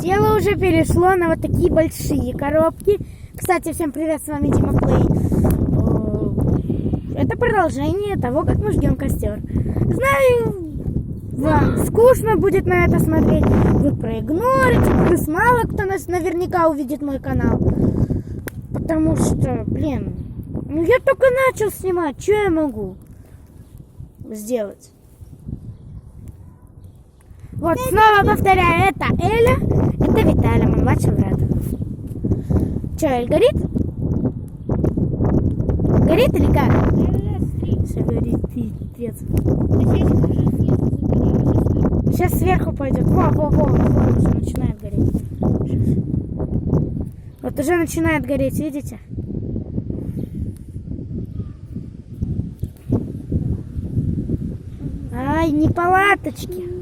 Дело уже перешло на вот такие большие коробки. Кстати, всем привет, с вами Дима Плей. Это продолжение того, как мы ждем костер. Знаю, вам скучно будет на это смотреть. Вы проигнорите, плюс мало кто нас наверняка увидит мой канал. Потому что, блин, ну я только начал снимать, что я могу сделать? Вот, снова повторяю, это Эля, это Виталий, мой младший брат. Че, Эль, горит? Горит или как? Все горит, пиздец. Сейчас сверху пойдет. Вот, уже начинает гореть. Вот уже начинает гореть, видите? Ай, неполадочки.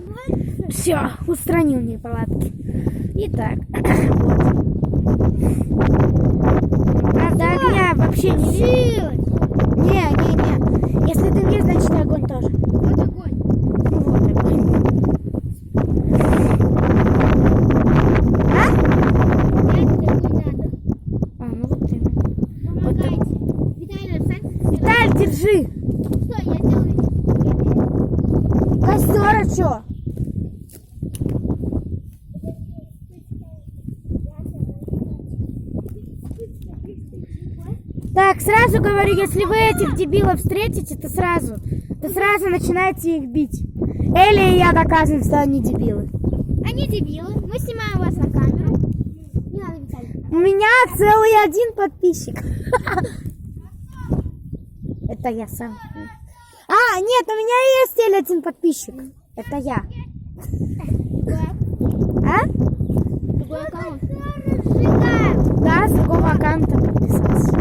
Все, устранил неполадки. Итак, вот. Правда, огня вообще не видно. Не. Если дым есть, значит и огонь тоже. Вот огонь. Ну вот огонь. А? Ну вот именно. Помогайте. Виталий, встань. Виталь, держи. Стой, я сделаю. Костер, а что? Так, сразу говорю, если вы этих дебилов встретите, то сразу начинаете их бить. Эля и я доказываем, что они дебилы. Они дебилы. Мы снимаем вас на камеру. Не надо, Виталий. У меня целый один подписчик. Это я сам. А, нет, у меня есть Эля один подписчик. Это я. А? Другой аккаунт. Да, с другого аккаунта подписался.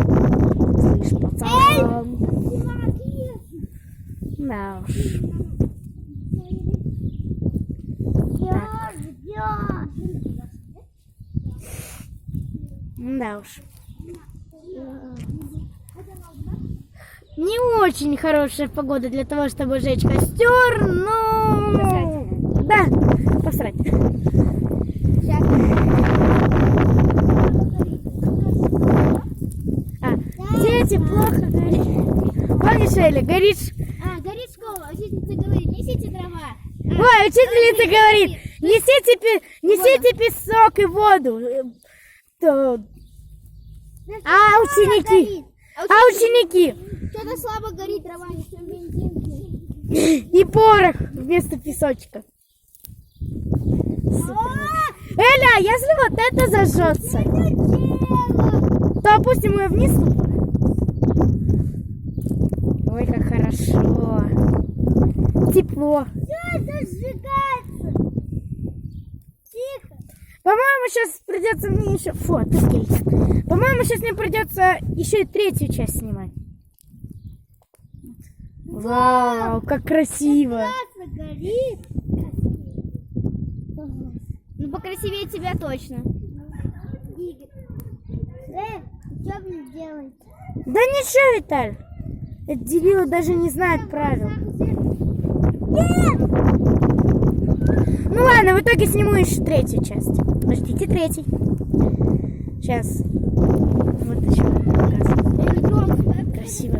Слышь, пацан. Да уж. Да уж. Не очень хорошая погода для того, чтобы жечь костер, но... Посрать. Да, посрать. Сейчас. Дети, плохо горит. Помнишь, Эля, горишь? Горит школа. Учительница говорит, несите дрова. Ой, учительница говорит, несите песок и воду. Ученики. Ученики. Что-то слабо горит дрова, еще бензин. И порох вместо песочка. Эля, если вот это зажжется, то опустим ее вниз. Ой, как хорошо. Тепло. Что это сжигается? Тихо. По-моему, сейчас придется мне еще... Фу, отпустите. По-моему, сейчас мне придется еще и третью часть снимать. Вау, как красиво. Прекрасно горит. Ну, покрасивее тебя точно. Что мне делать? Да ничего, Виталь. Эти дебилы даже не знают правил. Нет! Ну ладно, в итоге сниму еще третью часть. Ждите третий. Сейчас. Вот еще показываю. Красиво.